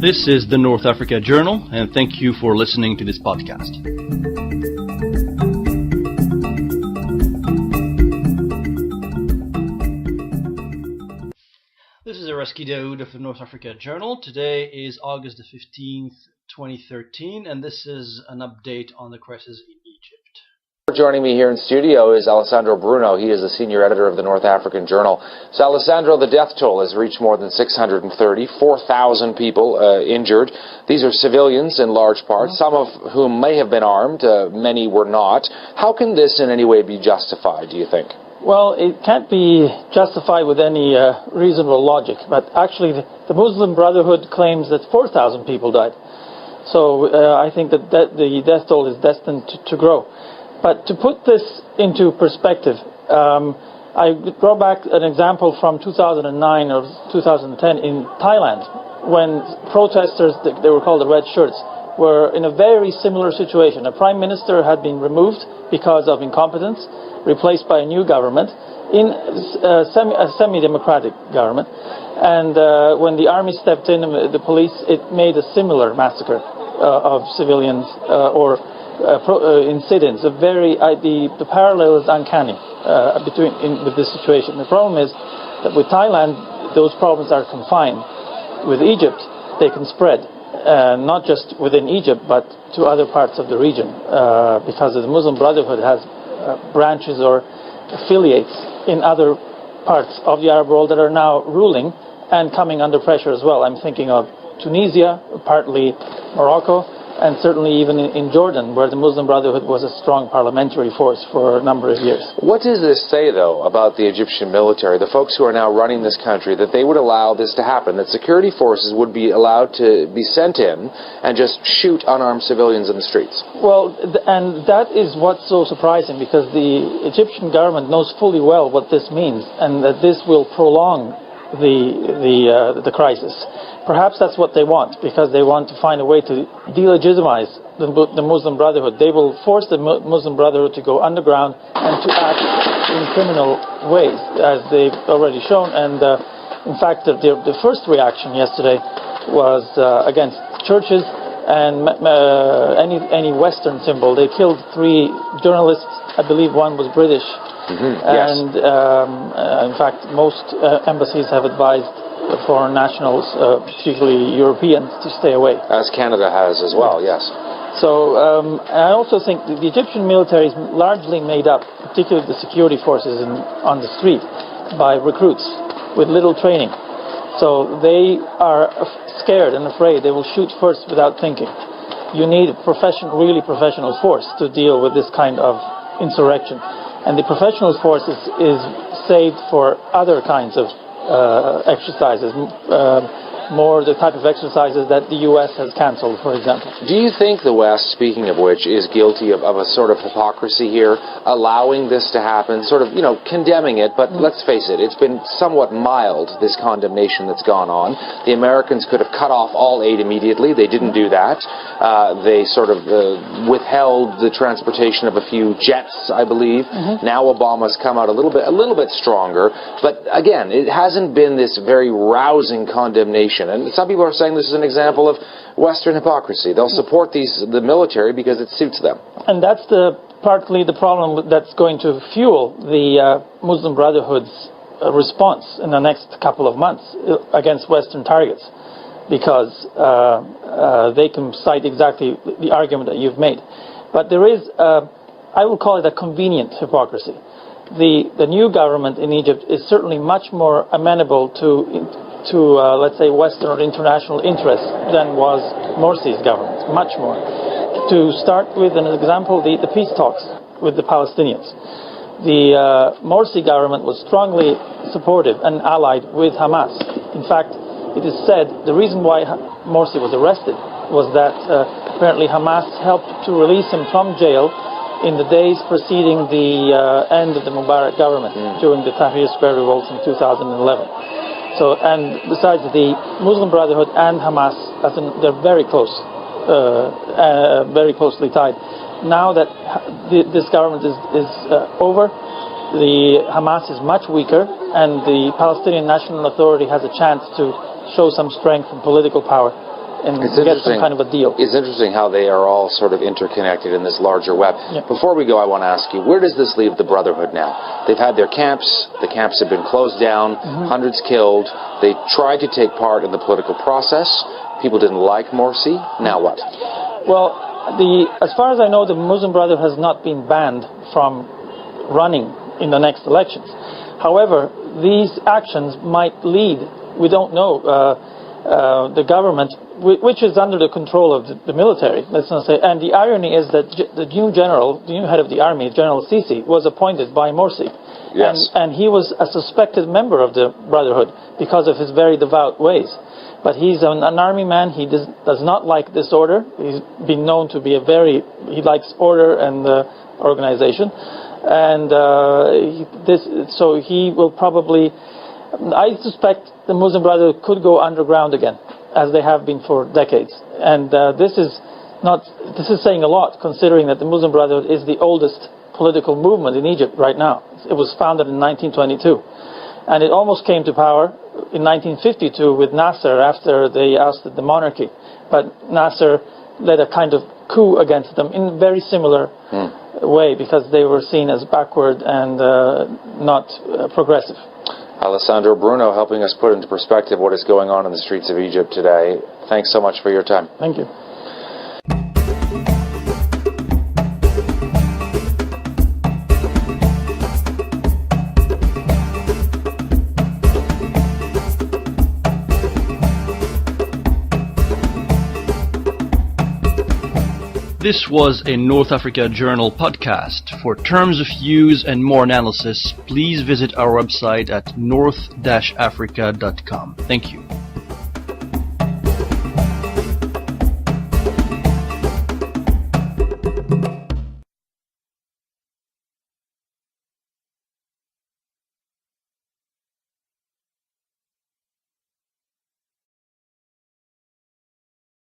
This is the North Africa Journal, and thank you for listening to this podcast. This is Areski Daoud of the North Africa Journal. Today is August the 15th, 2013, and this is an update on the crisis in Egypt. Joining me here in studio is Alessandro Bruno. He is the senior editor of the North African Journal. So, Alessandro, the death toll has reached more than 630, 4,000 people injured. These are civilians in large part, some of whom may have been armed, many were not. How can this in any way be justified, do you think? Well, it can't be justified with any reasonable logic, but actually the Muslim Brotherhood claims that 4,000 people died. So I think that the death toll is destined to grow. But to put this into perspective, I draw back an example from 2009 or 2010 in Thailand, when protesters, they were called the Red Shirts, were in a very similar situation. A prime minister had been removed because of incompetence, replaced by a new government, in a semi-democratic government. And when the army stepped in, the police, it made a similar massacre of civilians incidents. The parallel is uncanny with this situation. The problem is that with Thailand, those problems are confined. With Egypt, they can spread, not just within Egypt, but to other parts of the region, because the Muslim Brotherhood has branches or affiliates in other parts of the Arab world that are now ruling and coming under pressure as well. I'm thinking of Tunisia, partly Morocco, and certainly even in Jordan, where the Muslim Brotherhood was a strong parliamentary force for a number of years. What does this say, though, about the Egyptian military, the folks who are now running this country, that they would allow this to happen, that security forces would be allowed to be sent in and just shoot unarmed civilians in the streets? Well, and that is what's so surprising, because the Egyptian government knows fully well what this means, and that this will prolong the crisis. Perhaps that's what they want, because they want to find a way to delegitimize the Muslim Brotherhood. They will force the Muslim Brotherhood to go underground and to act in criminal ways, as they've already shown. And in fact, the first reaction yesterday was against churches and any Western symbol. They killed 3 journalists. I believe one was British. Mm-hmm. And in fact, most embassies have advised foreign nationals, particularly Europeans, to stay away. As Canada has as well, yes. So I also think the Egyptian military is largely made up, particularly the security forces on the street, by recruits with little training. So they are scared and afraid. They will shoot first without thinking. You need a really professional force to deal with this kind of insurrection. And the professional force is saved for other kinds of exercises, more the type of exercises that the U.S. has cancelled, for example. Do you think the West, speaking of which, is guilty of a sort of hypocrisy here, allowing this to happen, sort of, condemning it, but let's face it, it's been somewhat mild, this condemnation that's gone on. The Americans could have cut off all aid immediately. They didn't do that. They sort of withheld the transportation of a few jets, I believe. Mm-hmm. Now Obama's come out a little bit stronger, but again, it hasn't been this very rousing condemnation. And some people are saying this is an example of Western hypocrisy. They'll support the military because it suits them. And that's partly the problem that's going to fuel the Muslim Brotherhood's response in the next couple of months against Western targets, because they can cite exactly the argument that you've made. But there is, I will call it a convenient hypocrisy. The new government in Egypt is certainly much more amenable to let's say, Western or international interests than was Morsi's government, much more. To start with an example, the peace talks with the Palestinians. The Morsi government was strongly supportive and allied with Hamas. In fact, it is said the reason why Morsi was arrested was that apparently Hamas helped to release him from jail in the days preceding the end of the Mubarak government during the Tahrir Square revolts in 2011. So, and besides, the Muslim Brotherhood and Hamas, they're very close, very closely tied. Now that this government is over, the Hamas is much weaker, and the Palestinian National Authority has a chance to show some strength and political power and get some kind of a deal. It's interesting how they are all sort of interconnected in this larger web. Yeah. Before we go, I want to ask you, where does this leave the Brotherhood now? They've had their camps. The camps have been closed down, hundreds killed. They tried to take part in the political process. People didn't like Morsi. Now what? Well, as far as I know, the Muslim Brotherhood has not been banned from running in the next elections. However, these actions might lead, we don't know, the government, which is under the control of the military, let's not say, and the irony is that the new head of the army, General Sisi, was appointed by Morsi. Yes. And he was a suspected member of the Brotherhood because of his very devout ways. But he's an army man. He does not like disorder. He's been known to be he likes order and organization. And so he will probably, I suspect the Muslim Brotherhood could go underground again, as they have been for decades. And this is saying a lot, considering that the Muslim Brotherhood is the oldest political movement in Egypt right now. It was founded in 1922. And it almost came to power in 1952 with Nasser after they ousted the monarchy. But Nasser led a kind of coup against them in a very similar way, because they were seen as backward and not progressive. Alessandro Bruno helping us put into perspective what is going on in the streets of Egypt today. Thanks so much for your time. Thank you. This was a North Africa Journal podcast. For terms of use and more analysis, please visit our website at north-africa.com. Thank you.